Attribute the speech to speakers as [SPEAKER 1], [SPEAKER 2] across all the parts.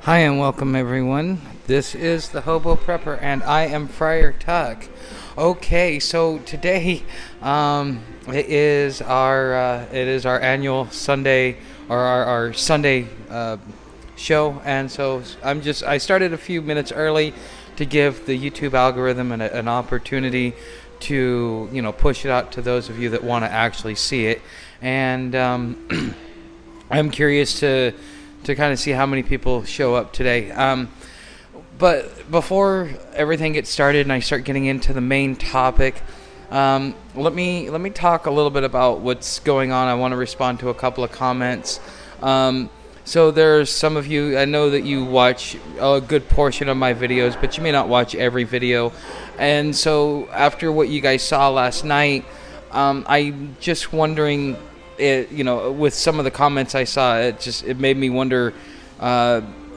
[SPEAKER 1] Hi and welcome everyone. This is the Hobo Prepper and I am Friar Tuck. Okay, so today it is our annual Sunday or our Sunday show, and so I started a few minutes early to give the YouTube algorithm an opportunity to push it out to those of you that want to actually see it, and I'm curious to kind of see how many people show up today. But before everything gets started and I start getting into the main topic, let me talk a little bit about what's going on. I want to respond to a couple of comments. So there's some of you, I know that you watch a good portion of my videos, but you may not watch every video. And so after what you guys saw last night, I'm just wondering, with some of the comments I saw, it made me wonder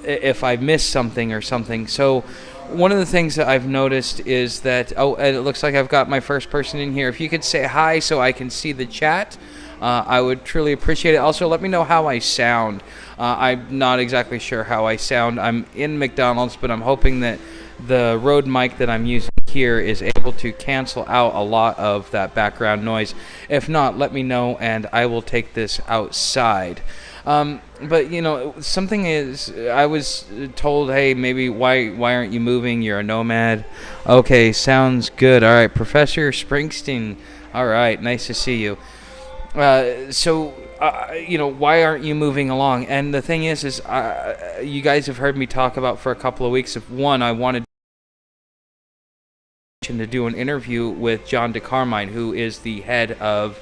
[SPEAKER 1] if I missed something or something. So one of the things that I've noticed is that, and it looks like I've got my first person in here. If you could say hi so I can see the chat, I would truly appreciate it. Also, let me know how I sound. I'm not exactly sure how I sound. I'm in McDonald's, but I'm hoping that the Rode mic that I'm using here is able to cancel out a lot of that background noise. If not, let me know and I will take this outside. But something is, I was told, hey, maybe why aren't you moving? You're a nomad. Okay, sounds good. All right, Professor Springsteen. All right, nice to see you. Why aren't you moving along? And the thing is you guys have heard me talk about for a couple of weeks. One, I wanted to do an interview with John DeCarmine, who is the head of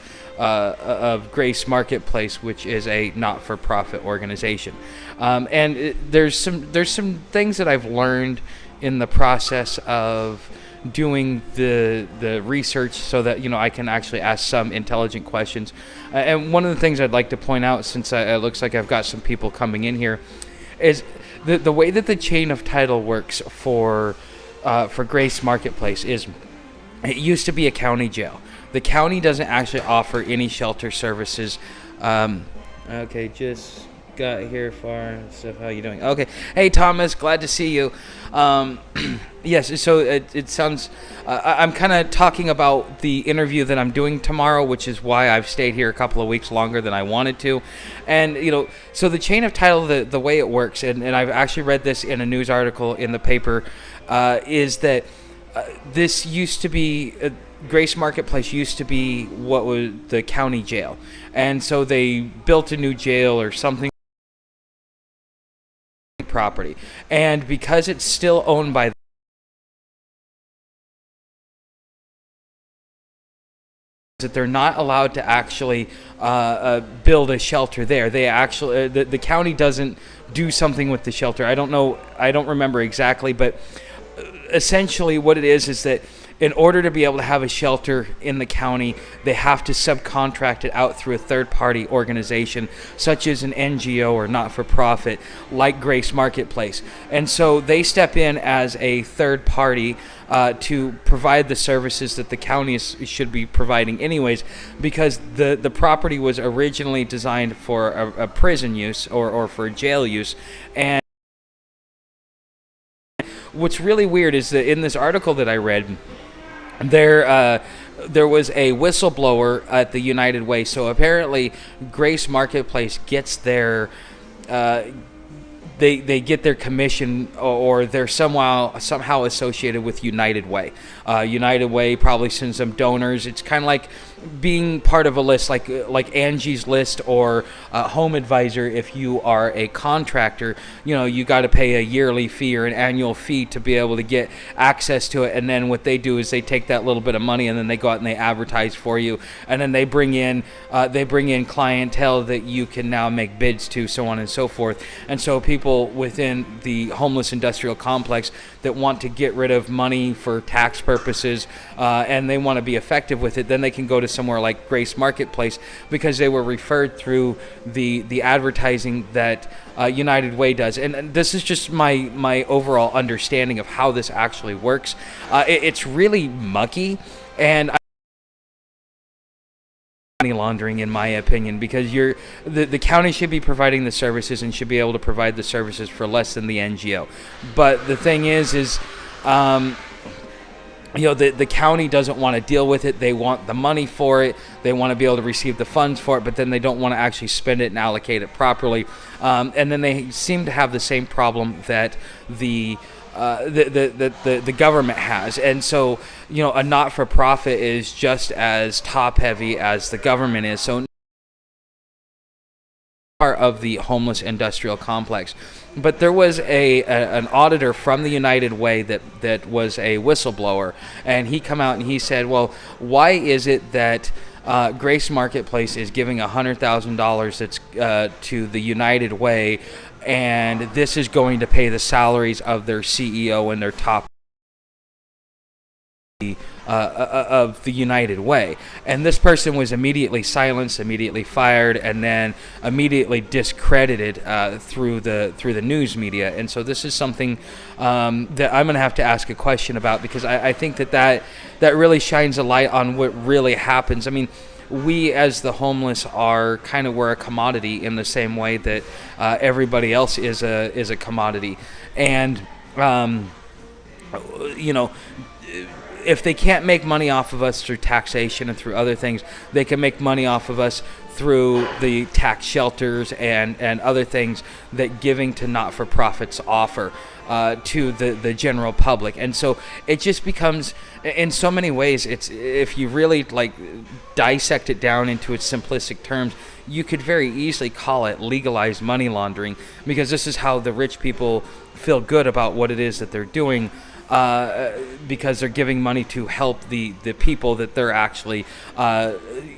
[SPEAKER 1] Grace Marketplace, which is a not-for-profit organization. There's some things that I've learned in the process of doing the research so that I can actually ask some intelligent questions. And one of the things I'd like to point out, since it looks like I've got some people coming in here, is the way that the chain of title works for Grace Marketplace is, it used to be a county jail. The county doesn't actually offer any shelter services. Okay, just got here far. So how you doing? Okay. Hey, Thomas, glad to see you. Yes, so it sounds... I'm kind of talking about the interview that I'm doing tomorrow, which is why I've stayed here a couple of weeks longer than I wanted to. And, so the chain of title, the way it works, and I've actually read this in a news article in the paper, is that this used to be... Grace Marketplace used to be what was the county jail. And so they built a new jail or something property. And because it's still owned by that, they're not allowed to actually build a shelter there. They actually the county doesn't do something with the shelter. I don't remember exactly, but essentially what it is that in order to be able to have a shelter in the county, they have to subcontract it out through a third-party organization, such as an NGO or not-for-profit, like Grace Marketplace. And so they step in as a third party to provide the services that the county should be providing anyways, because the property was originally designed for a prison use or for jail use. And what's really weird is that in this article that I read, there was a whistleblower at the United Way. So apparently Grace Marketplace gets their they get their commission, or they're somehow associated with United Way. United Way probably sends them donors. It's kind of like being part of a list, like Angie's List or Home Advisor. If you are a contractor, you got to pay a yearly fee or an annual fee to be able to get access to it. And then what they do is they take that little bit of money and then they go out and they advertise for you, and then they bring in clientele that you can now make bids to, so on and so forth. And so people within the homeless industrial complex that want to get rid of money for tax purposes, and they want to be effective with it, then they can go to somewhere like Grace Marketplace, because they were referred through the advertising that United Way does. And this is just my overall understanding of how this actually works. It's really mucky, and money laundering, in my opinion, because the county should be providing the services and should be able to provide the services for less than the NGO. But the thing is the county doesn't want to deal with it. They want the money for it. They want to be able to receive the funds for it, but then they don't want to actually spend it and allocate it properly. And then they seem to have the same problem that the government has. And so, a not-for-profit is just as top-heavy as the government is. So part of the homeless industrial complex. But there was an auditor from the United Way that was a whistleblower, and he come out and he said, well, why is it that Grace Marketplace is giving $100,000 that's to the United Way, and this is going to pay the salaries of their CEO and their top of the United Way? And this person was immediately silenced, immediately fired, and then immediately discredited through the news media. And so this is something that I'm going to have to ask a question about, because I think that really shines a light on what really happens. I mean, we as the homeless are kind of, we're a commodity in the same way that everybody else is a commodity. And if they can't make money off of us through taxation and through other things, they can make money off of us through the tax shelters and other things that giving to not-for-profits offer to the general public. And so it just becomes, in so many ways, it's, if you really dissect it down into its simplistic terms, you could very easily call it legalized money laundering, because this is how the rich people feel good about what it is that they're doing. Because they're giving money to help the people that they're actually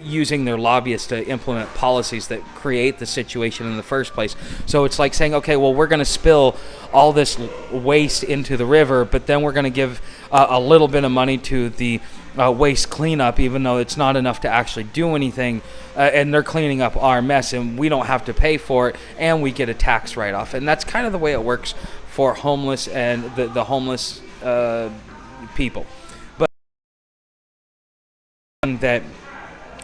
[SPEAKER 1] using their lobbyists to implement policies that create the situation in the first place. So it's like saying, okay, well, we're going to spill all this waste into the river, but then we're going to give a little bit of money to the waste cleanup, even though it's not enough to actually do anything, and they're cleaning up our mess, and we don't have to pay for it, and we get a tax write-off. And that's kind of the way it works for homeless and the homeless people. But that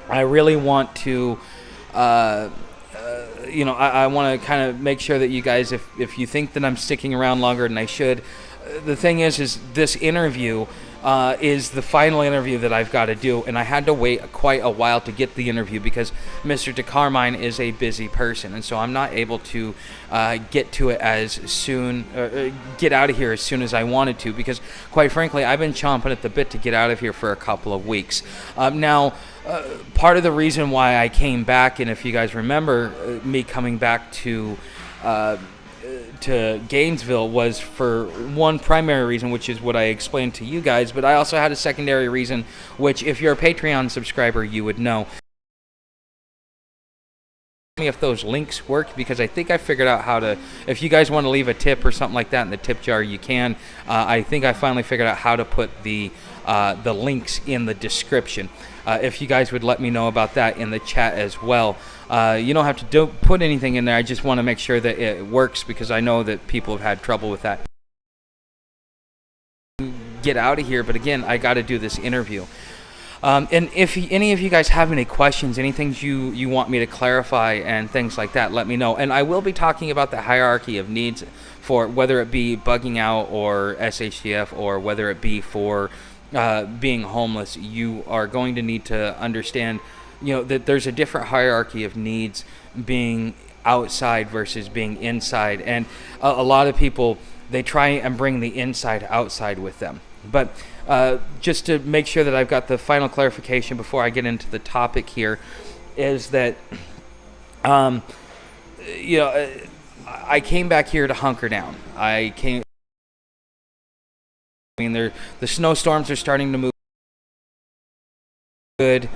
[SPEAKER 1] I really want to I want to kind of make sure that you guys, if you think that I'm sticking around longer than I should, the thing is this interview is the final interview that I've got to do, and I had to wait quite a while to get the interview because Mr. DeCarmine is a busy person, and so I'm not able to get to it as soon, get out of here as soon as I wanted to, because quite frankly, I've been chomping at the bit to get out of here for a couple of weeks. Now, part of the reason why I came back, and if you guys remember me coming back to Gainesville, was for one primary reason, which is what I explained to you guys, but I also had a secondary reason, which if you're a Patreon subscriber, you would know. If those links work, because I think I figured out how to, if you guys want to leave a tip or something like that in the tip jar, you can. I think I finally figured out how to put the links in the description. If you guys would let me know about that in the chat as well. You don't have to put anything in there. I just want to make sure that it works, because I know that people have had trouble with that. Get out of here, but again, I got to do this interview. And if any of you guys have any questions, anything you want me to clarify and things like that, let me know. And I will be talking about the hierarchy of needs for whether it be bugging out or SHTF, or whether it be for being homeless. You are going to need to understand, that there's a different hierarchy of needs being outside versus being inside. And a lot of people, they try and bring the inside outside with them. But just to make sure that I've got the final clarification before I get into the topic here, is that, I came back here to hunker down. The snowstorms are starting to move good.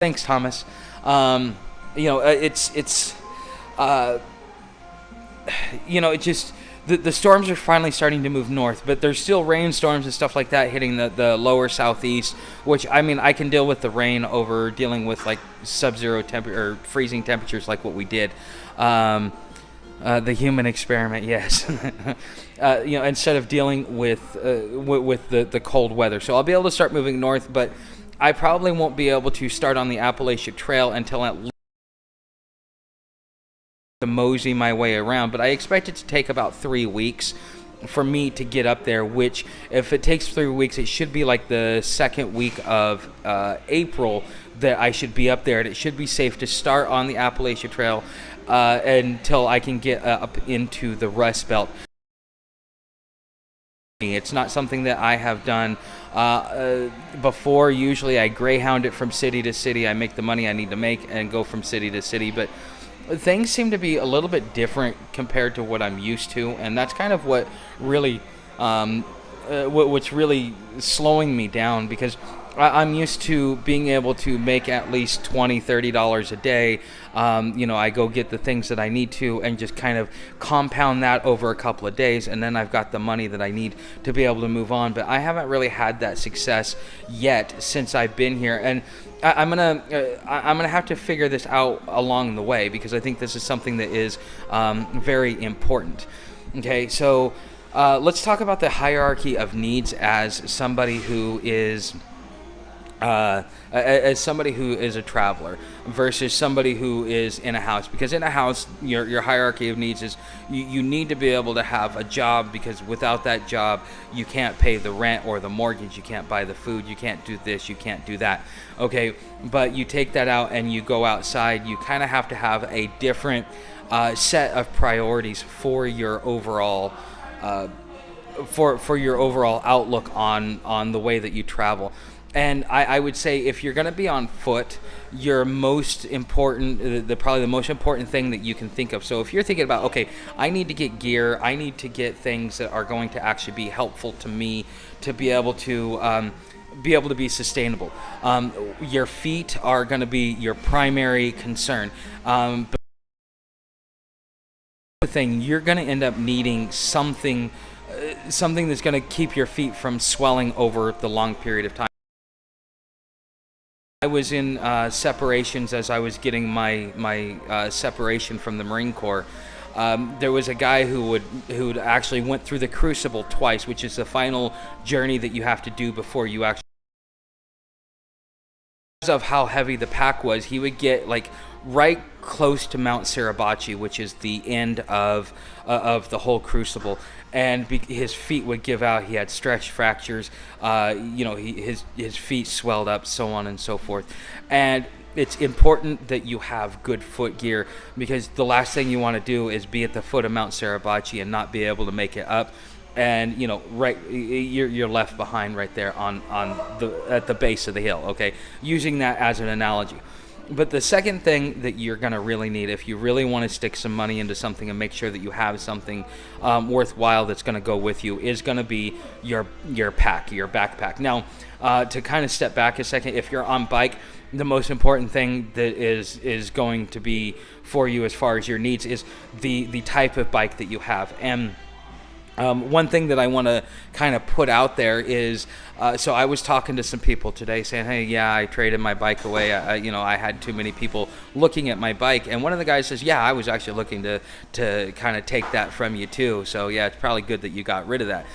[SPEAKER 1] Thanks, Thomas. It just, the storms are finally starting to move north, but there's still rainstorms and stuff like that hitting the lower southeast, which, I can deal with the rain over dealing with sub-zero temperature or freezing temperatures like what we did. The human experiment, yes. Instead of dealing with the cold weather. So I'll be able to start moving north, but I probably won't be able to start on the Appalachia Trail until at least to mosey my way around, but I expect it to take about 3 weeks for me to get up there, which if it takes 3 weeks, it should be like the second week of April that I should be up there, and it should be safe to start on the Appalachia Trail until I can get up into the Rust Belt. It's not something that I have done before. Usually I greyhound it from city to city. I make the money I need to make and go from city to city, but things seem to be a little bit different compared to what I'm used to, and that's kind of what really what's really slowing me down, because I'm used to being able to make at least $20-30 a day. I go get the things that I need to and just kind of compound that over a couple of days, and then I've got the money that I need to be able to move on. But I haven't really had that success yet since I've been here, and I'm gonna have to figure this out along the way, because I think this is something that is very important. Okay, so let's talk about the hierarchy of needs as somebody who is a traveler versus somebody who is in a house. Because in a house, your hierarchy of needs is you need to be able to have a job, because without that job you can't pay the rent or the mortgage, you can't buy the food, you can't do this, you can't do that. Okay, but you take that out and you go outside, you kind of have to have a different set of priorities for your overall for your overall outlook on the way that you travel. And I would say, if you're going to be on foot, your most important, probably the most important thing that you can think of. So if you're thinking about, okay, I need to get gear, I need to get things that are going to actually be helpful to me to be able to be sustainable. Your feet are going to be your primary concern. But the thing, you're going to end up needing something that's going to keep your feet from swelling over the long period of time. I was in separations as I was getting my separation from the Marine Corps. There was a guy who actually went through the crucible twice, which is the final journey that you have to do before you actually. Because of how heavy the pack was, he would get like right close to Mount Suribachi, which is the end of the whole crucible, and his feet would give out. He had stretch fractures. His feet swelled up, so on and so forth. And it's important that you have good foot gear, because the last thing you want to do is be at the foot of Mount Suribachi and not be able to make it up. And you're left behind right there at the base of the hill. Okay, using that as an analogy. But the second thing that you're going to really need, if you really want to stick some money into something and make sure that you have something worthwhile that's going to go with you, is going to be your backpack. Now, to kind of step back a second, if you're on bike, the most important thing that is going to be for you as far as your needs is the type of bike that you have. And one thing that I want to kind of put out there is, so I was talking to some people today saying, hey, yeah, I traded my bike away. I had too many people looking at my bike. And one of the guys says, yeah, I was actually looking to kind of take that from you too. So yeah, it's probably good that you got rid of that.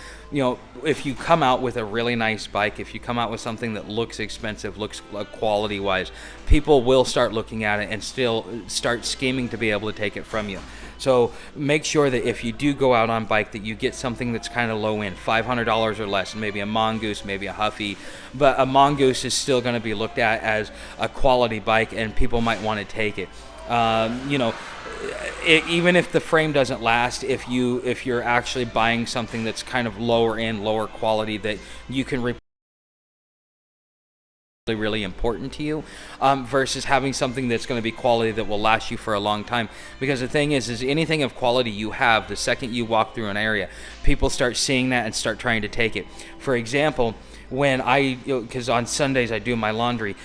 [SPEAKER 1] If you come out with a really nice bike, if you come out with something that looks expensive, looks quality-wise, people will start looking at it and still start scheming to be able to take it from you. So make sure that if you do go out on bike, that you get something that's kind of low end, $500 or less, maybe a Mongoose, maybe a Huffy. But a Mongoose is still going to be looked at as a quality bike, and people might want to take it. Even if the frame doesn't last, if you're actually buying something that's kind of lower end, lower quality, that you can really important to you, versus having something that's going to be quality that will last you for a long time. Because the thing is anything of quality you have, the second you walk through an area, people start seeing that and start trying to take it. For example, when because on Sundays I do my laundry,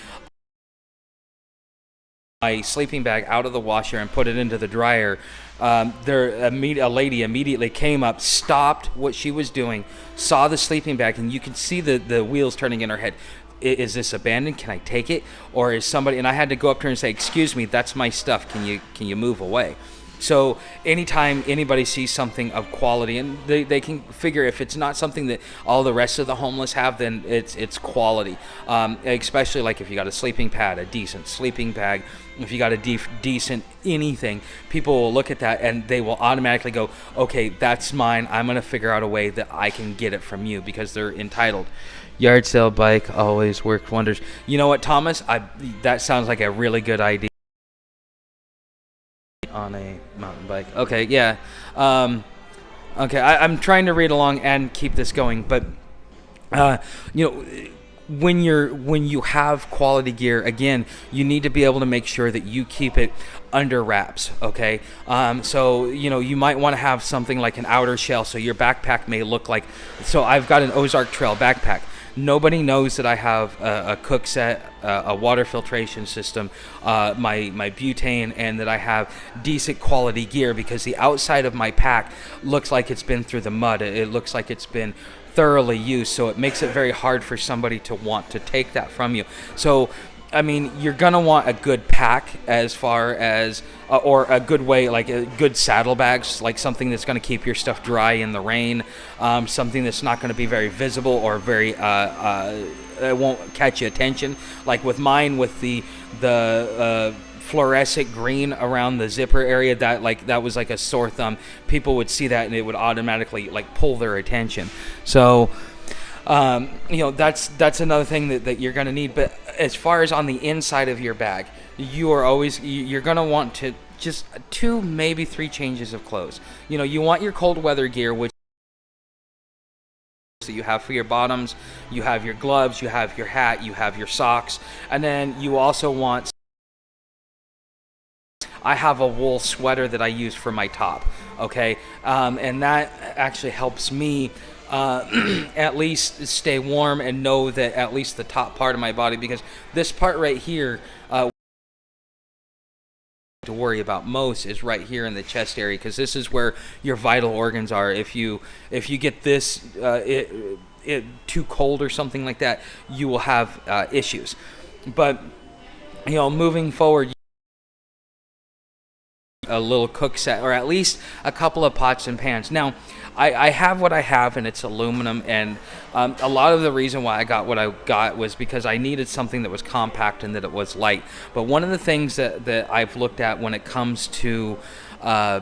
[SPEAKER 1] my sleeping bag out of the washer and put it into the dryer, a lady immediately came up, stopped what she was doing, saw the sleeping bag, and you can see the wheels turning in her head. Is this abandoned? Can I take it? Or is somebody? And I had to go up to her and say, excuse me, that's my stuff. Can you move away? So anytime anybody sees something of quality, and they can figure if it's not something that all the rest of the homeless have, then it's quality. Especially like if you got a sleeping pad, a decent sleeping bag, if you got a decent anything, people will look at that and they will automatically go, okay, that's mine. I'm gonna figure out a way that I can get it from you, because they're entitled. Yard sale bike always works wonders. You know what, Thomas? That sounds like a really good idea. On a mountain bike. Okay, yeah. Okay, I'm trying to read along and keep this going, but you know, when you have quality gear, again, you need to be able to make sure that you keep it under wraps. Okay, so you might want to have something like an outer shell, so your backpack may look like. So I've got an Ozark Trail backpack. Nobody knows that I have a cook set, a water filtration system, my butane, and that I have decent quality gear, because the outside of my pack looks like it's been through the mud. It looks like it's been thoroughly used, so it makes it very hard for somebody to want to take that from you. So I mean, you're gonna want a good pack, as far as or a good way, like good saddlebags, like something that's gonna keep your stuff dry in the rain, something that's not gonna be very visible or very it won't catch your attention. Like with mine, with the fluorescent green around the zipper area, that was like a sore thumb. People would see that and it would automatically like pull their attention. So that's another thing that you're going to need. But as far as on the inside of your bag, you're going to want to just 2, maybe 3 changes of clothes. You want your cold weather gear, which that you have for your bottoms, you have your gloves, you have your hat, you have your socks, and then you also want. I have a wool sweater that I use for my top, okay, and that actually helps me at least stay warm and know that at least the top part of my body, because this part right here to worry about most is right here in the chest area, because this is where your vital organs are. If you get this too cold or something like that, you will have issues. But moving forward, a little cook set, or at least a couple of pots and pans. Now, I have what I have, and it's aluminum, and a lot of the reason why I got what I got was because I needed something that was compact and that it was light. But one of the things that I've looked at when it comes to my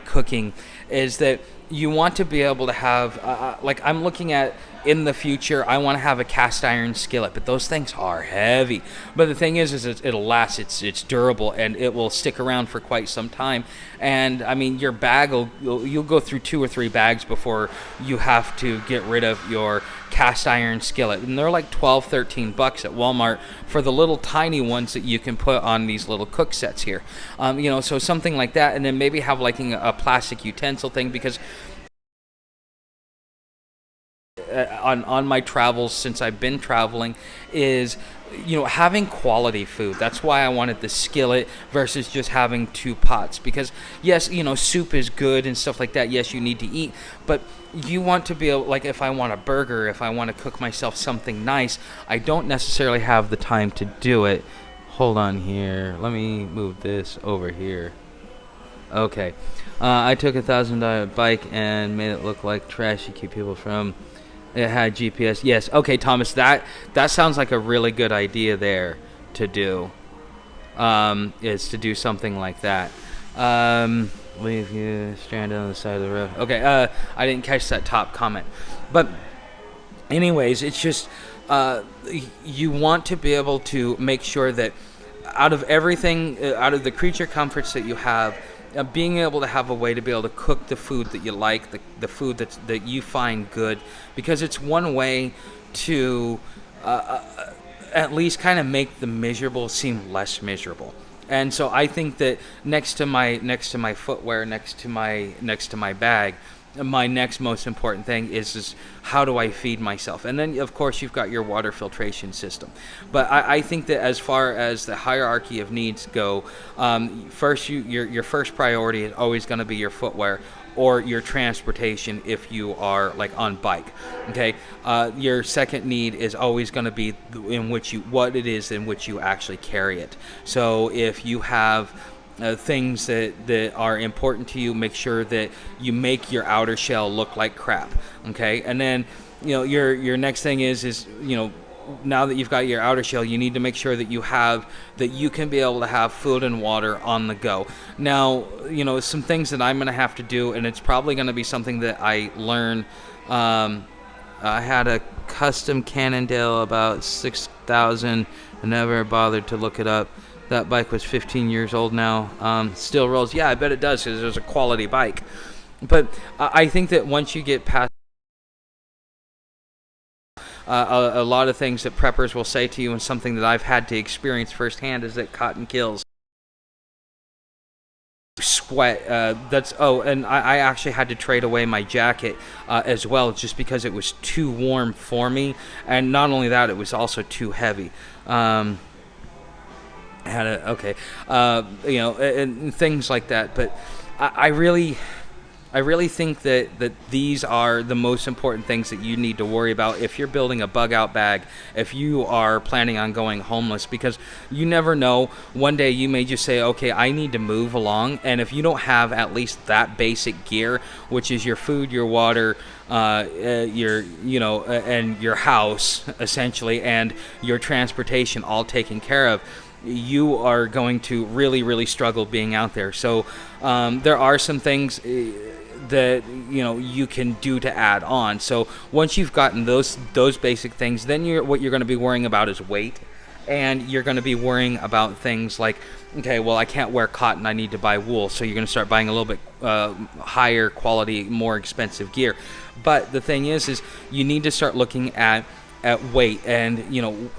[SPEAKER 1] cooking is that you want to be able to have like I'm looking at in the future, I want to have a cast iron skillet, but those things are heavy. But the thing is it'll last. It's durable, and it will stick around for quite some time. And I mean, your bag you'll go through 2 or 3 bags before you have to get rid of your cast iron skillet, and they're like $12-13 at Walmart for the little tiny ones that you can put on these little cook sets here. So something like that, and then maybe have like a plastic utensil thing, because on my travels, since I've been traveling, is having quality food. That's why I wanted the skillet versus just having 2 pots, because yes, soup is good and stuff like that. Yes, you need to eat, but you want to be able, like if I want a burger, if I want to cook myself something nice, I don't necessarily have the time to do it. Hold on here, let me move this over here. Okay, I took $1,000 bike and made it look like trash to keep people from. It had GPS. Yes. Okay, Thomas. That sounds like a really good idea there to do. Is to do something like that. Leave you stranded on the side of the road. Okay. I didn't catch that top comment, but anyways, it's just you want to be able to make sure that out of everything, out of the creature comforts that you have, being able to have a way to be able to cook the food that you like, the food that you find good, because it's one way to at least kind of make the miserable seem less miserable. And so I think that next to my footwear, next to my bag, my next most important thing is how do I feed myself? And then, of course, you've got your water filtration system. But I think that as far as the hierarchy of needs go, first your first priority is always going to be your footwear or your transportation if you are like on bike. Okay, your second need is always going to be what it is in which you actually carry it. So if you have things that are important to you. Make sure that you make your outer shell look like crap. Okay, and then your next thing is now that you've got your outer shell, you need to make sure that you can be able to have food and water on the go. Now, some things that I'm going to have to do, and it's probably going to be something that I learn. I had a custom Cannondale about 6,000. I never bothered to look it up. That bike was 15 years old now. Still rolls. Yeah, I bet it does, because it was a quality bike. But I think that once you get past a lot of things that preppers will say to you, and something that I've had to experience firsthand, is that cotton kills. Sweat. And I actually had to trade away my jacket as well, just because it was too warm for me, and not only that, it was also too heavy. And things like that. But I really think that these are the most important things that you need to worry about if you're building a bug out bag, if you are planning on going homeless, because you never know. One day you may just say, okay, I need to move along, and if you don't have at least that basic gear, which is your food, your water, and your house essentially, and your transportation all taken care of, you are going to really, really struggle being out there. So there are some things that you can do to add on. So once you've gotten those basic things, then what you're going to be worrying about is weight, and you're going to be worrying about things like, okay, well, I can't wear cotton, I need to buy wool. So you're going to start buying a little bit higher quality, more expensive gear. But the thing is you need to start looking at weight, and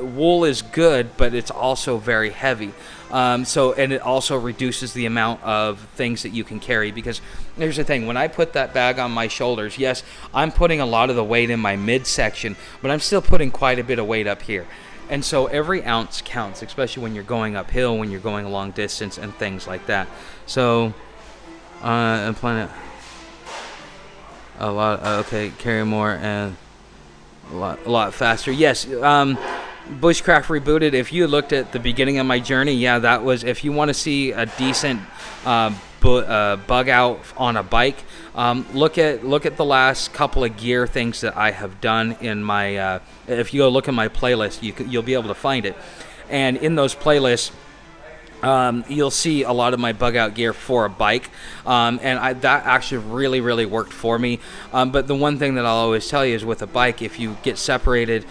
[SPEAKER 1] wool is good, but it's also very heavy. And it also reduces the amount of things that you can carry, because here's the thing: when I put that bag on my shoulders, yes, I'm putting a lot of the weight in my midsection, but I'm still putting quite a bit of weight up here. And so every ounce counts, especially when you're going uphill, when you're going a long distance, and things like that. So I'm planning a lot. Okay, carry more and a lot faster. Yes, Bushcraft Rebooted. If you looked at the beginning of my journey, yeah, that was. If you want to see a decent bug out on a bike, look at the last couple of gear things that I have done in my. If you go look at my playlist, you'll be able to find it, and in those playlists, you'll see a lot of my bug out gear for a bike, and that actually really, really worked for me. But the one thing that I'll always tell you is, with a bike, if you get separated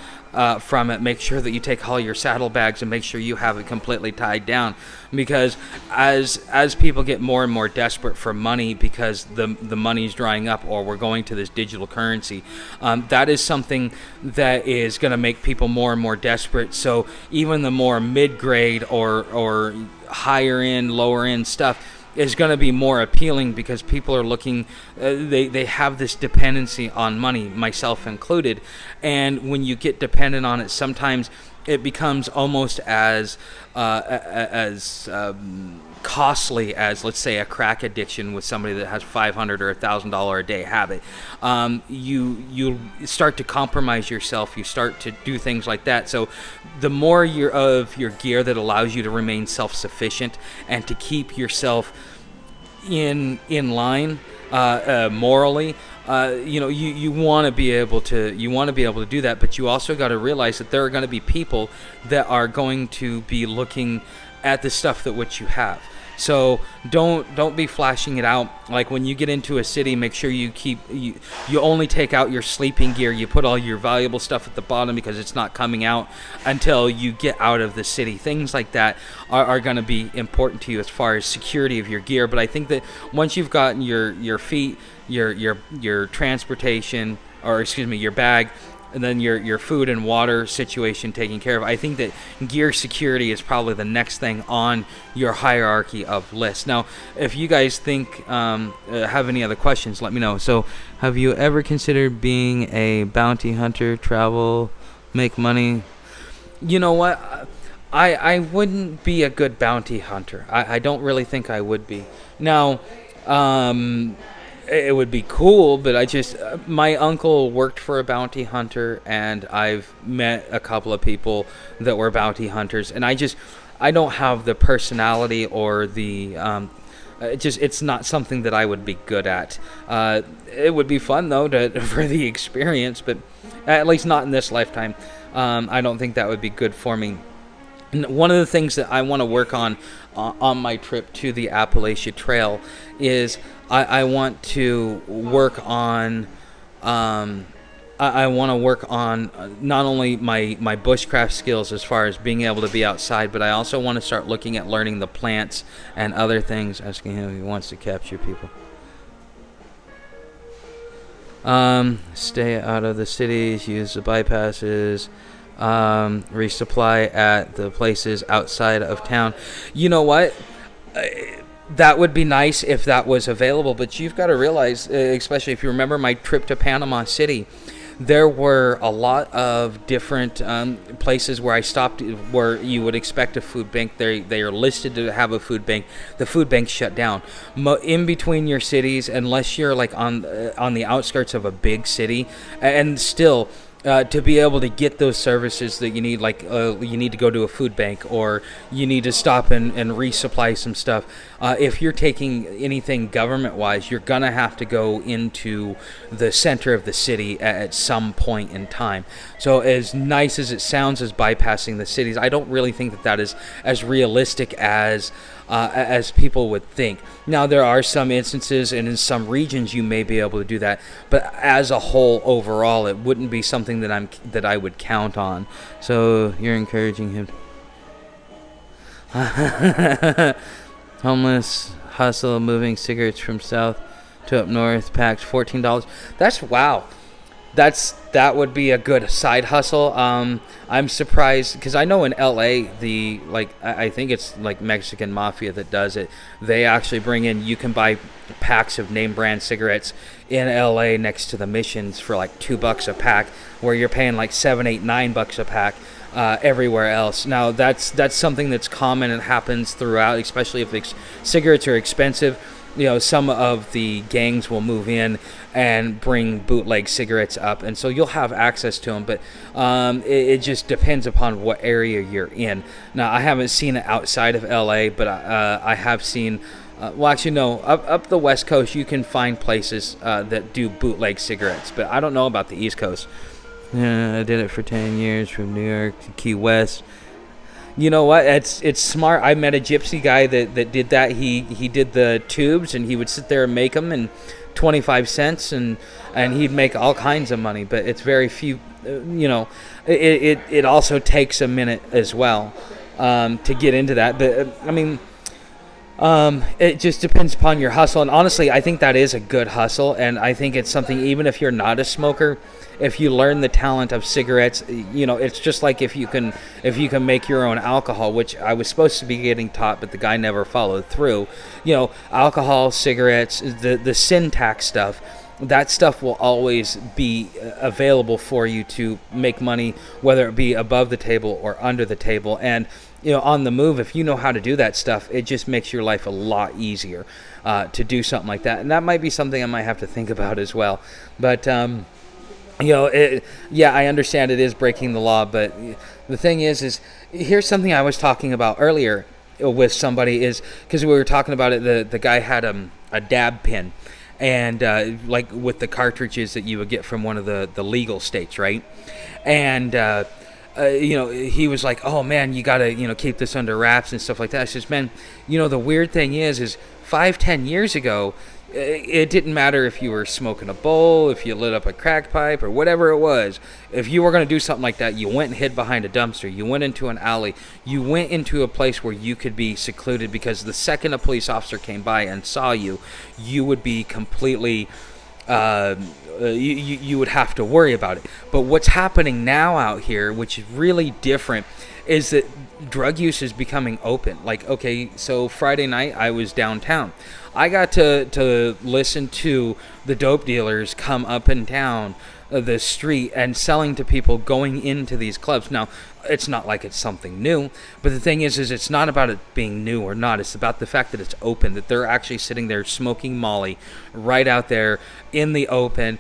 [SPEAKER 1] from it, make sure that you take all your saddlebags and make sure you have it completely tied down, because as people get more and more desperate for money, because the money's drying up, or we're going to this digital currency, that is something that is going to make people more and more desperate. So even the more mid-grade or higher end, lower end stuff is going to be more appealing, because people are looking, they have this dependency on money, myself included, and when you get dependent on it, sometimes it becomes almost as costly as, let's say, a crack addiction with somebody that has $500 or $1,000 a day habit. You start to compromise yourself. You start to do things like that. So the more of your gear that allows you to remain self-sufficient and to keep yourself in line morally, you want to be able to do that, but you also got to realize that there are going to be people that are going to be looking at the stuff that what you have. So don't be flashing it out. Like when you get into a city, make sure you only take out your sleeping gear. You put all your valuable stuff at the bottom, because it's not coming out until you get out of the city. Things like that are going to be important to you as far as security of your gear. But I think that once you've gotten your feet, your transportation, or excuse me, your bag, and then your food and water situation taken care of, I think that gear security is probably the next thing on your hierarchy of lists. Now, if you guys think have any other questions, let me know. So, have you ever considered being a bounty hunter, travel, make money? You know what? I wouldn't be a good bounty hunter. I don't really think I would be. Now, it would be cool, but my uncle worked for a bounty hunter, and I've met a couple of people that were bounty hunters, and I don't have the personality or the it's not something that I would be good at. It would be fun though for the experience, but at least not in this lifetime. I don't think that would be good for me. And one of the things that I want to work on my trip to the Appalachia Trail is I want to work on I want to work on not only my bushcraft skills as far as being able to be outside, but I also want to start looking at learning the plants and other things. Asking him if he wants to capture people. Stay out of the cities, use the bypasses, resupply at the places outside of town. You know what? That would be nice if that was available, but you've got to realize, especially if you remember my trip to Panama City, there were a lot of different places where I stopped where you would expect a food bank. They are listed to have a food bank. The food bank shut down. In between your cities, unless you're like on the outskirts of a big city, and still to be able to get those services that you need, like you need to go to a food bank or you need to stop and resupply some stuff. If you're taking anything government-wise, you're going to have to go into the center of the city at some point in time. So as nice as it sounds as bypassing the cities, I don't really think that is as realistic as people would think. Now, there are some instances and in some regions you may be able to do that, but as a whole, overall, it wouldn't be something that I would count on. So you're encouraging him. Homeless hustle, moving cigarettes from south to up north, packs $14. That's wow. That would be a good side hustle. I'm surprised because I know in LA I think it's like Mexican mafia that does it. They actually bring in, you can buy packs of name brand cigarettes in LA next to the missions for like $2 a pack, where you're paying like $7, $8, $9 a pack everywhere else. Now that's something that's common and happens throughout, especially if cigarettes are expensive. You know, some of the gangs will move in and bring bootleg cigarettes up, and so you'll have access to them, but it just depends upon what area you're in. Now, I haven't seen it outside of LA, but I have seen, up the West Coast, you can find places that do bootleg cigarettes, but I don't know about the East Coast. I did it for 10 years from New York to Key West. You know what? It's smart. I met a gypsy guy that did that. He did the tubes, and he would sit there and make them in 25 cents, and he'd make all kinds of money. But it's very few. It also takes a minute as well to get into that. But I mean, it just depends upon your hustle. And honestly, I think that is a good hustle, and I think it's something, even if you're not a smoker, if you learn the talent of cigarettes, it's just like if you can make your own alcohol, which I was supposed to be getting taught, but the guy never followed through. Alcohol, cigarettes, the syntax stuff, that stuff will always be available for you to make money, whether it be above the table or under the table. And on the move, if you know how to do that stuff, it just makes your life a lot easier to do something like that. And that might be something I might have to think about as well. But I understand it is breaking the law, but the thing is here's something I was talking about earlier with somebody, is because we were talking about it, the guy had a dab pen, and like with the cartridges that you would get from one of the legal states, right? And he was like, oh man, you gotta keep this under wraps and stuff like that. I says, man, the weird thing is 5-10 years ago, it didn't matter if you were smoking a bowl, if you lit up a crack pipe, or whatever it was. If you were going to do something like that, you went and hid behind a dumpster. You went into an alley. You went into a place where you could be secluded, because the second a police officer came by and saw you, you would be completely... you would have to worry about it. But what's happening now out here, which is really different, is that drug use is becoming open. Like, okay, so Friday night I was downtown. I got to listen to the dope dealers come up and down the street and selling to people going into these clubs. Now, it's not like it's something new, but the thing is it's not about it being new or not. It's about the fact that it's open, that they're actually sitting there smoking Molly right out there in the open,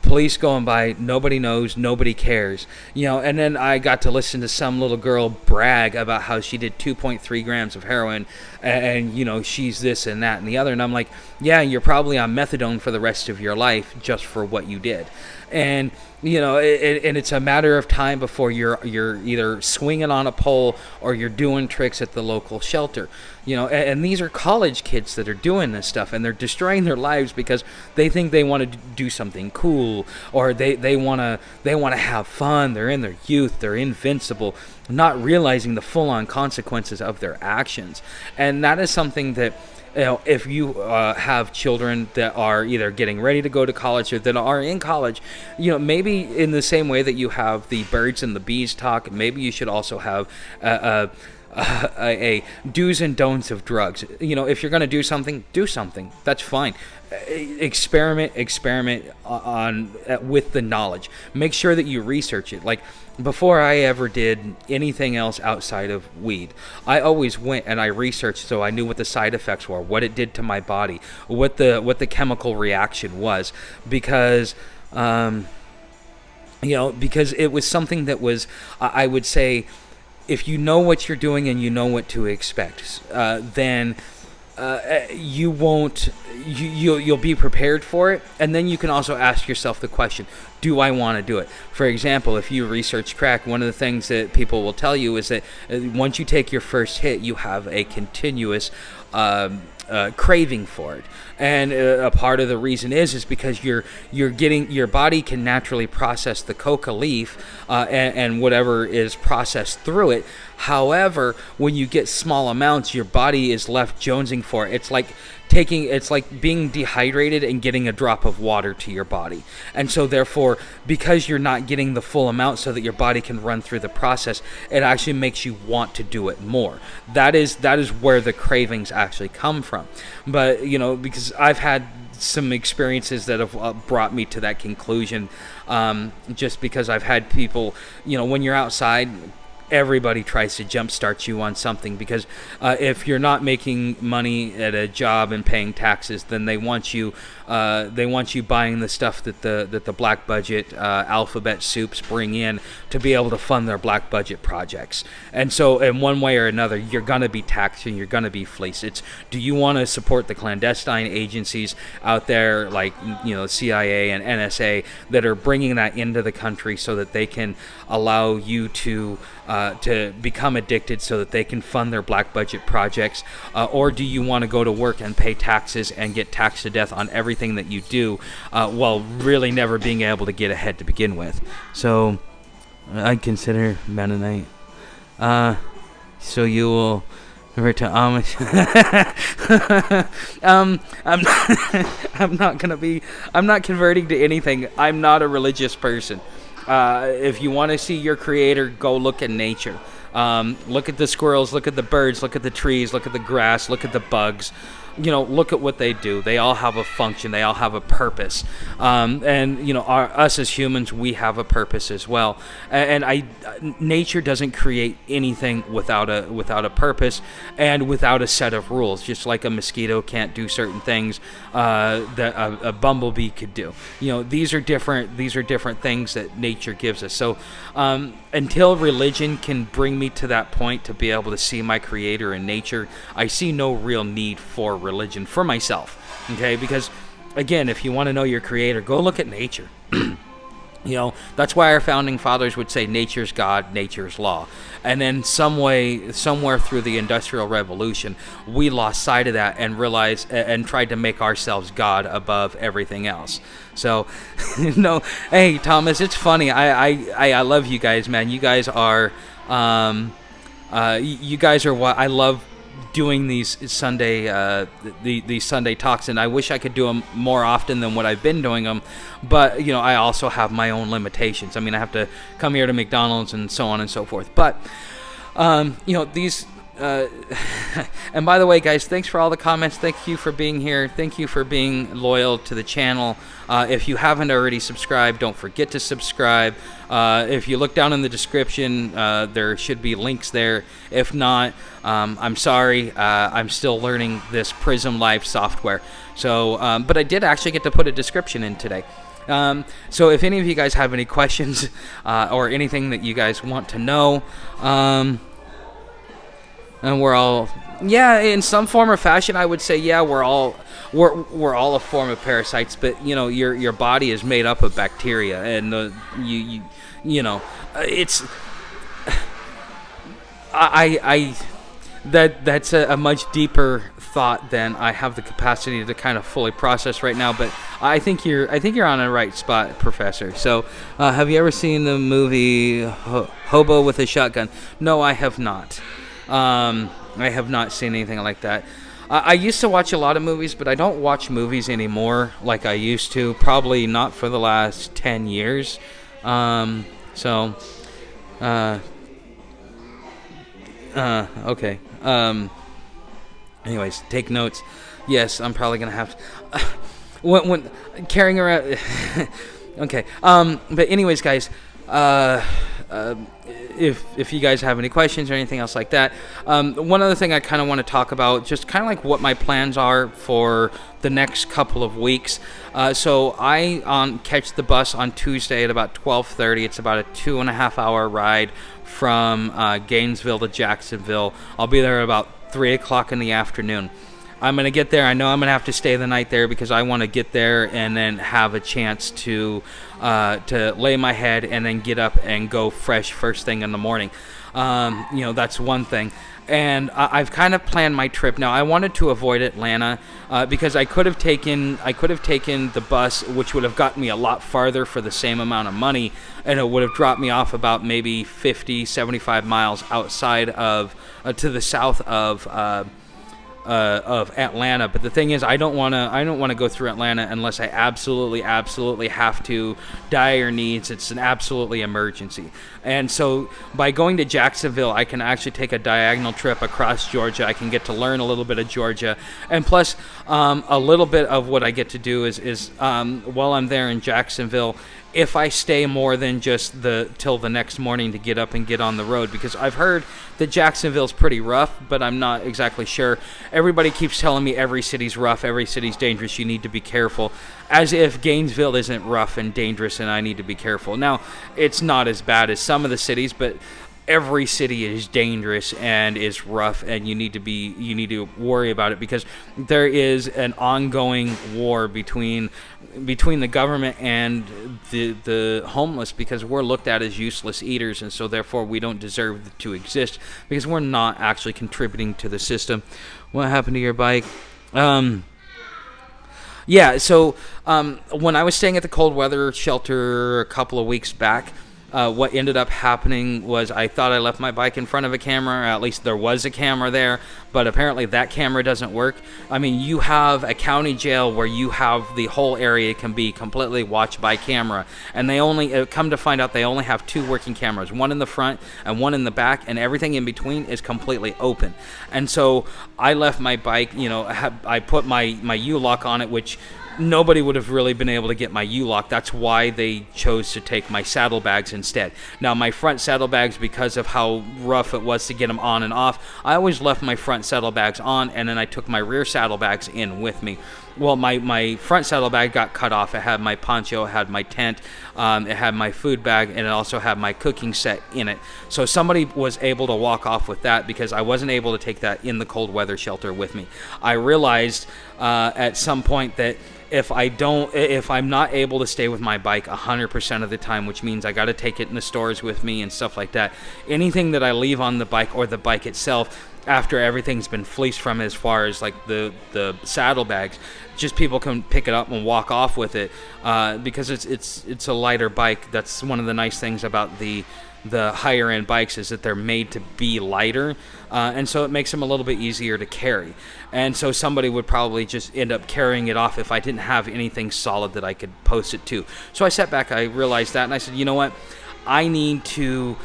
[SPEAKER 1] police going by, nobody knows, nobody cares, and then I got to listen to some little girl brag about how she did 2.3 grams of heroin, and she's this and that and the other, and I'm like, yeah, you're probably on methadone for the rest of your life just for what you did. And and it's a matter of time before you're either swinging on a pole or you're doing tricks at the local shelter. And these are college kids that are doing this stuff, and they're destroying their lives because they think they want to do something cool, or they want to have fun. They're in their youth, they're invincible, not realizing the full-on consequences of their actions. And that is something that, if you have children that are either getting ready to go to college or that are in college, maybe in the same way that you have the birds and the bees talk, maybe you should also have a do's and don'ts of drugs. If you're going to do something, that's fine. Experiment on with the knowledge. Make sure that you research it. Like, before I ever did anything else outside of weed, I always went and I researched, so I knew what the side effects were, what it did to my body, what the chemical reaction was, because because it was something that was, I would say, if you know what you're doing and you know what to expect, then you'll be prepared for it. And then you can also ask yourself the question, do I want to do it? For example, if you research crack, one of the things that people will tell you is that once you take your first hit, you have a continuous craving for it. And a part of the reason is because your body can naturally process the coca leaf and whatever is processed through it. However, when you get small amounts, your body is left jonesing for it. It's like being dehydrated and getting a drop of water to your body. And so therefore, because you're not getting the full amount so that your body can run through the process, it actually makes you want to do it more. That is where the cravings actually come from. But, because I've had some experiences that have brought me to that conclusion, just because I've had people, when you're outside, everybody tries to jumpstart you on something, because if you're not making money at a job and paying taxes, then they want you buying the stuff that the black budget alphabet soups bring in to be able to fund their black budget projects. And so in one way or another, you're going to be taxed and you're going to be fleeced. It's, do you want to support the clandestine agencies out there like CIA and NSA that are bringing that into the country so that they can allow you to become addicted so that they can fund their black budget projects, or do you want to go to work and pay taxes and get taxed to death on everything that you do, while really never being able to get ahead to begin with? So I'd consider Mennonite. So you will convert to Amish. I'm not converting to anything. I'm not a religious person. If you want to see your creator, go look at nature. Look at the squirrels, look at the birds, look at the trees, look at the grass, look at the bugs. Look at what they do. They all have a function. They all have a purpose. And us as humans, we have a purpose as well. And nature doesn't create anything without a purpose and without a set of rules. Just like a mosquito can't do certain things that a bumblebee could do. These are different things that nature gives us. So until religion can bring me to that point to be able to see my creator in nature, I see no real need for religion for myself. Okay, because again, if you want to know your creator, go look at nature. That's why our founding fathers would say nature's God, nature's law. And then somewhere through the Industrial Revolution, we lost sight of that and realized and tried to make ourselves God above everything else. So, hey Thomas, it's funny. I love you guys, man. You guys are what I love doing these Sunday these Sunday talks, and I wish I could do them more often than what I've been doing them, but I also have my own limitations. I mean, I have to come here to McDonald's and so on and so forth, but these and by the way, guys, thanks for all the comments. Thank you for being here. Thank you for being loyal to the channel. If you haven't already subscribed, don't forget to subscribe. If you look down in the description, there should be links there. If not, I'm sorry. I'm still learning this Prism Live software. So, but I did actually get to put a description in today. So if any of you guys have any questions or anything that you guys want to know, and we're all, in some form or fashion, I would say, we're all a form of parasites. But your body is made up of bacteria, and it's that's a much deeper thought than I have the capacity to kind of fully process right now. But I think you're on the right spot, Professor. So, have you ever seen the movie Hobo with a Shotgun? No, I have not. I have not seen anything like that. I used to watch a lot of movies, but I don't watch movies anymore like I used to. Probably not for the last 10 years. Okay. Anyways, take notes. Yes, I'm probably gonna have to, when carrying around. Okay. But anyways, guys, if you guys have any questions or anything else like that, one other thing I kind of want to talk about, just kind of like what my plans are for the next couple of weeks. So I catch the bus on Tuesday at about 12:30. It's about a 2.5 hour ride from Gainesville to Jacksonville. I'll be there about 3 o'clock in the afternoon. I'm going to get there. I know I'm going to have to stay the night there because I want to get there and then have a chance to lay my head and then get up and go fresh first thing in the morning. That's one thing. And I've kind of planned my trip. Now, I wanted to avoid Atlanta because I could have taken the bus, which would have gotten me a lot farther for the same amount of money, and it would have dropped me off about maybe 50, 75 miles outside of to the south of Atlanta. But the thing is, I don't want to go through Atlanta unless I absolutely have to. Dire needs. It's an absolutely emergency. And so by going to Jacksonville, I can actually take a diagonal trip across Georgia. I can get to learn a little bit of Georgia, and plus a little bit of what I get to do is while I'm there in Jacksonville, if I stay more than just till the next morning to get up and get on the road, because I've heard that Jacksonville's pretty rough, but I'm not exactly sure. Everybody keeps telling me every city's rough, every city's dangerous, you need to be careful, as if Gainesville isn't rough and dangerous and I need to be careful. Now, it's not as bad as some of the cities, but every city is dangerous and is rough, and you need to worry about it because there is an ongoing war between the government and the homeless, because we're looked at as useless eaters, and so therefore we don't deserve to exist because we're not actually contributing to the system. What happened to your bike? So when I was staying at the cold weather shelter a couple of weeks back, what ended up happening was I thought I left my bike in front of a camera, or at least there was a camera there, but apparently that camera doesn't work. I mean, you have a county jail where you have the whole area can be completely watched by camera, and they only come to find out they only have 2 working cameras, one in the front and one in the back, and everything in between is completely open. And so I left my bike, I put my U-lock on it, which nobody would have really been able to get my U-lock. That's why they chose to take my saddlebags instead. Now, my front saddlebags, because of how rough it was to get them on and off, I always left my front saddlebags on, and then I took my rear saddlebags in with me. Well, my front saddlebag got cut off. It had my poncho, it had my tent, it had my food bag, and it also had my cooking set in it. So somebody was able to walk off with that because I wasn't able to take that in the cold weather shelter with me. I realized at some point that if I'm not able to stay with my bike 100% of the time, which means I got to take it in the stores with me and stuff like that, anything that I leave on the bike or the bike itself after everything's been fleeced from, as far as like the saddlebags, just people can pick it up and walk off with it because it's a lighter bike. That's one of the nice things about the higher end bikes, is that they're made to be lighter, and so it makes them a little bit easier to carry. And so somebody would probably just end up carrying it off if I didn't have anything solid that I could post it to. So I sat back, I realized that, and I said, you know what, I need to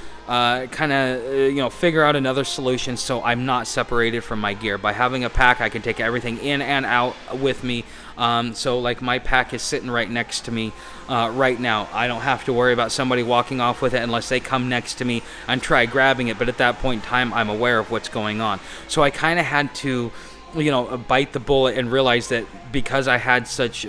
[SPEAKER 1] figure out another solution so I'm not separated from my gear. By having a pack, I can take everything in and out with me. So like my pack is sitting right next to me right now. I don't have to worry about somebody walking off with it unless they come next to me and try grabbing it. But at that point in time, I'm aware of what's going on. So I kind of had to, bite the bullet and realize that because I had such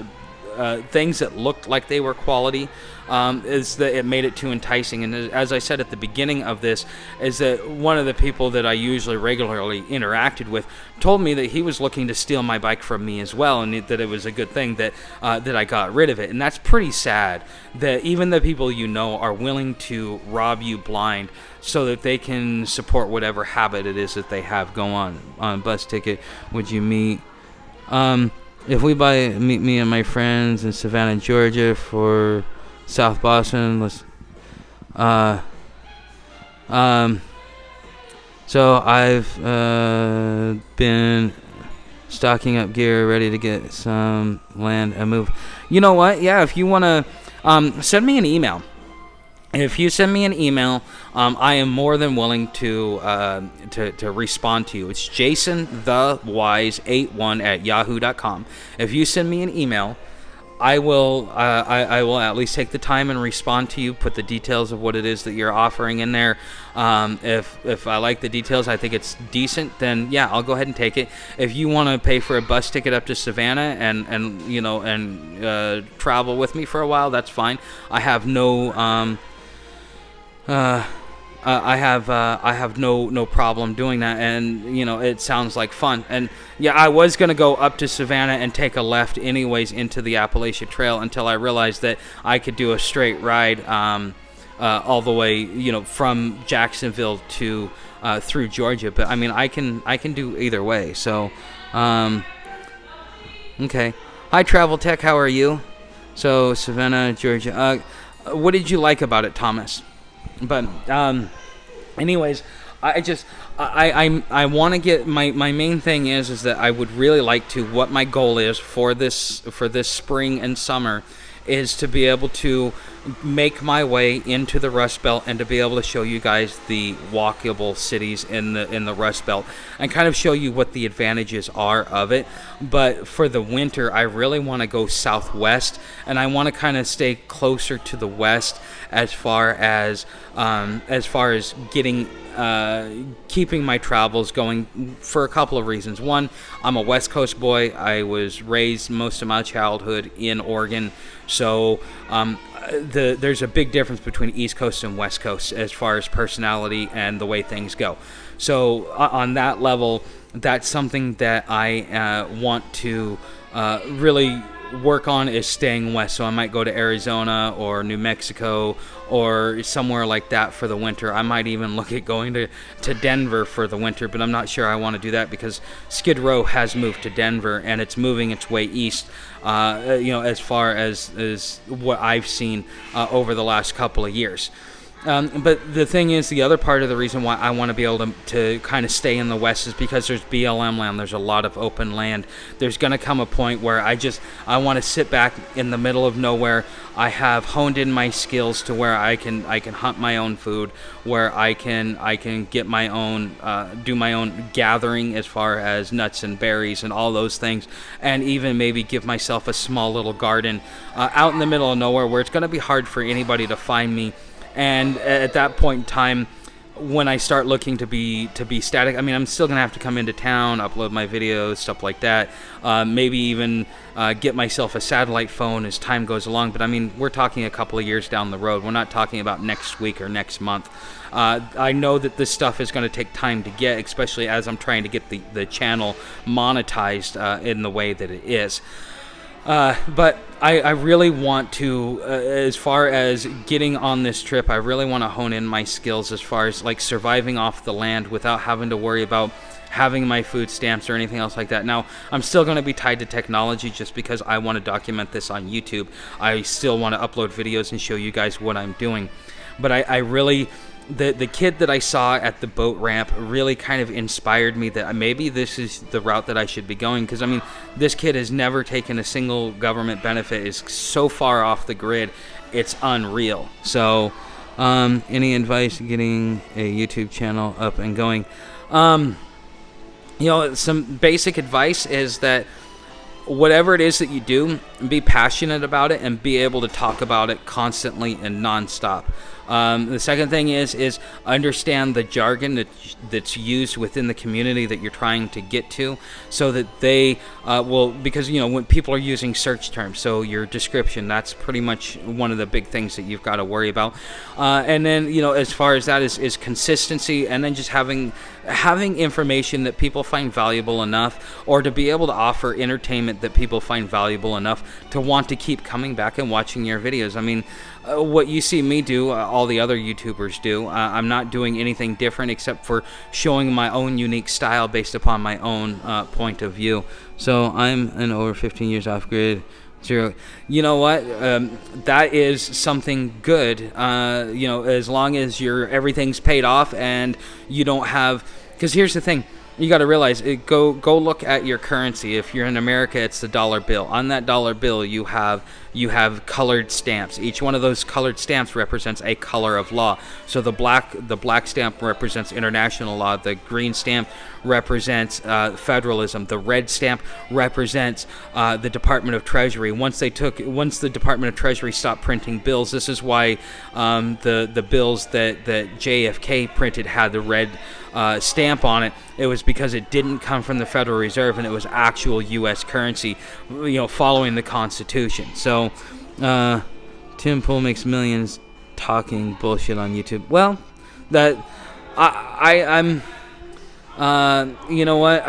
[SPEAKER 1] things that looked like they were quality, is that it made it too enticing. And as I said at the beginning of this, is that one of the people that I usually regularly interacted with told me that he was looking to steal my bike from me as well, and that it was a good thing that I got rid of it. And that's pretty sad that even the people you know are willing to rob you blind so that they can support whatever habit it is that they have go on bus ticket. Would you meet if we meet me and my friends in Savannah, Georgia for South Boston, let's so I've been stocking up gear, ready to get some land and move. You know what? Yeah, if you want to send me an email. If you send me an email, I am more than willing to respond to you. It's jasonthewise81@yahoo.com. If you send me an email, I will at least take the time and respond to you, put the details of what it is that you're offering in there. If I like the details, I think it's decent, then yeah, I'll go ahead and take it. If you want to pay for a bus ticket up to Savannah and travel with me for a while, that's fine. I have no I have no problem doing that, and it sounds like fun. And yeah, I was gonna go up to Savannah and take a left anyways into the Appalachian Trail until I realized that I could do a straight ride all the way from Jacksonville to through Georgia. But I mean, I can do either way. So okay. Hi Travel Tech, how are you? So Savannah, Georgia. What did you like about it, Thomas? But anyways, I want to get my main thing is that I would really like to, what my goal is for this spring and summer is to be able to make my way into the Rust Belt and to be able to show you guys the walkable cities in the Rust Belt and kind of show you what the advantages are of it. But for the winter, I really want to go southwest, and I want to kind of stay closer to the west as far as getting keeping my travels going for a couple of reasons. One, I'm a West Coast boy. I was raised most of my childhood in Oregon, so there's a big difference between East Coast and West Coast as far as personality and the way things go. So on that level, that's something that I want to really work on, is staying west. So I might go to Arizona or New Mexico or somewhere like that for the winter. I might even look at going to Denver for the winter, but I'm not sure I want to do that because Skid Row has moved to Denver and it's moving its way east, as far as what I've seen over the last couple of years. But the thing is, the other part of the reason why I want to be able to kind of stay in the West is because there's BLM land. There's a lot of open land. There's going to come a point where I want to sit back in the middle of nowhere. I have honed in my skills to where I can hunt my own food, where I can get my own, do my own gathering as far as nuts and berries and all those things, and even maybe give myself a small little garden out in the middle of nowhere where it's going to be hard for anybody to find me. And at that point in time, when I start looking to be static, I mean, I'm still going to have to come into town, upload my videos, stuff like that. Maybe even get myself a satellite phone as time goes along. But I mean, we're talking a couple of years down the road. We're not talking about next week or next month. I know that this stuff is going to take time to get, especially as I'm trying to get the channel monetized in the way that it is. But I really want to, as far as getting on this trip, I really want to hone in my skills as far as like surviving off the land without having to worry about having my food stamps or anything else like that. Now, I'm still going to be tied to technology just because I want to document this on YouTube. I still want to upload videos and show you guys what I'm doing. But I really... The kid that I saw at the boat ramp really kind of inspired me that maybe this is the route that I should be going, because I mean, this kid has never taken a single government benefit, is so far off the grid, it's unreal. So any advice getting a YouTube channel up and going? Some basic advice is that whatever it is that you do, be passionate about it and be able to talk about it constantly and nonstop. The second thing is understand the jargon that's used within the community that you're trying to get to, so that they will, because when people are using search terms, so your description, that's pretty much one of the big things that you've got to worry about. And then as far as that is consistency, and then just having information that people find valuable enough, or to be able to offer entertainment that people find valuable enough to want to keep coming back and watching your videos. I mean, what you see me do, all the other YouTubers do. I'm not doing anything different except for showing my own unique style based upon my own point of view. So I'm an over 15 years off grid. Zero. You know what? That is something good. As long as everything's paid off and you don't have. Because here's the thing. You got to realize, go look at your currency. If you're in America, it's the dollar bill. On that dollar bill, you have colored stamps. Each one of those colored stamps represents a color of law. So the black stamp represents international law. The green stamp represents federalism. The red stamp represents the Department of Treasury. Once the Department of Treasury stopped printing bills, this is why the bills that JFK printed had the red stamp on it. It was because it didn't come from the Federal Reserve, and it was actual U.S. currency, following the Constitution. So, Tim Pool makes millions talking bullshit on YouTube. Well, that I'm. You know what?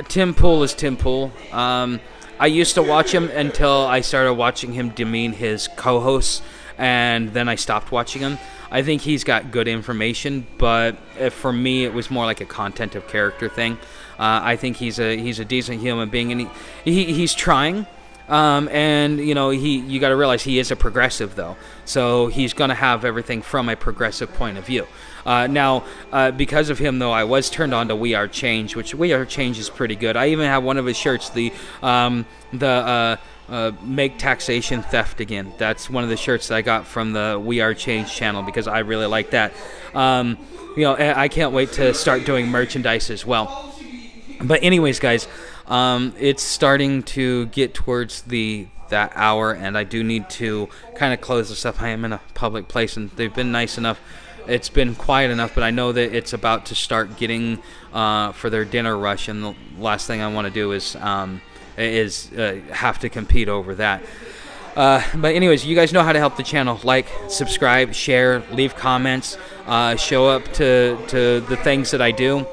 [SPEAKER 1] Tim Pool is Tim Pool. I used to watch him until I started watching him demean his co-hosts, and then I stopped watching him. I think he's got good information, but for me, it was more like a content of character thing. I think he's a decent human being, and he's trying. And you got to realize he is a progressive, though, so he's going to have everything from a progressive point of view. Now, because of him, though, I was turned on to We Are Change, which We Are Change is pretty good. I even have one of his shirts, the Make Taxation Theft Again. That's one of the shirts that I got from the We Are Change channel, because I really like that. I can't wait to start doing merchandise as well. But anyways, guys, it's starting to get towards that hour, and I do need to kind of close this up. I am in a public place, and they've been nice enough. It's been quiet enough, but I know that it's about to start getting for their dinner rush, and the last thing I want to do is have to compete over that. But anyways, you guys know how to help the channel. Like, subscribe, share, leave comments, show up to the things that I do.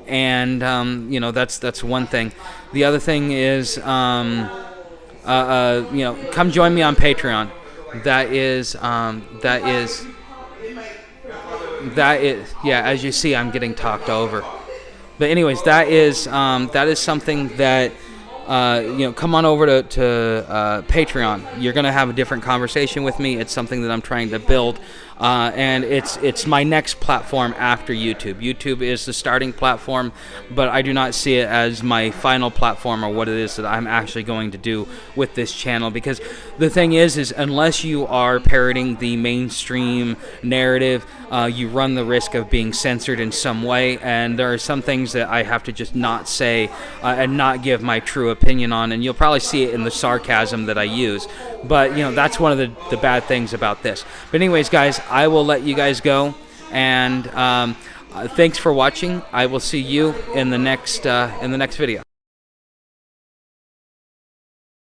[SPEAKER 1] And that's one thing. The other thing is come join me on Patreon. That is as you see, I'm getting talked over. But anyways, that is something that come on over to Patreon. You're gonna have a different conversation with me. It's something that I'm trying to build. And it's my next platform after YouTube. YouTube is the starting platform, but I do not see it as my final platform, or what it is that I'm actually going to do with this channel. Because the thing is unless you are parroting the mainstream narrative, you run the risk of being censored in some way, and there are some things that I have to just not say and not give my true opinion on, and you'll probably see it in the sarcasm that I use. But that's one of the bad things about this. But anyways, guys, I will let you guys go, and thanks for watching. I will see you in the next video.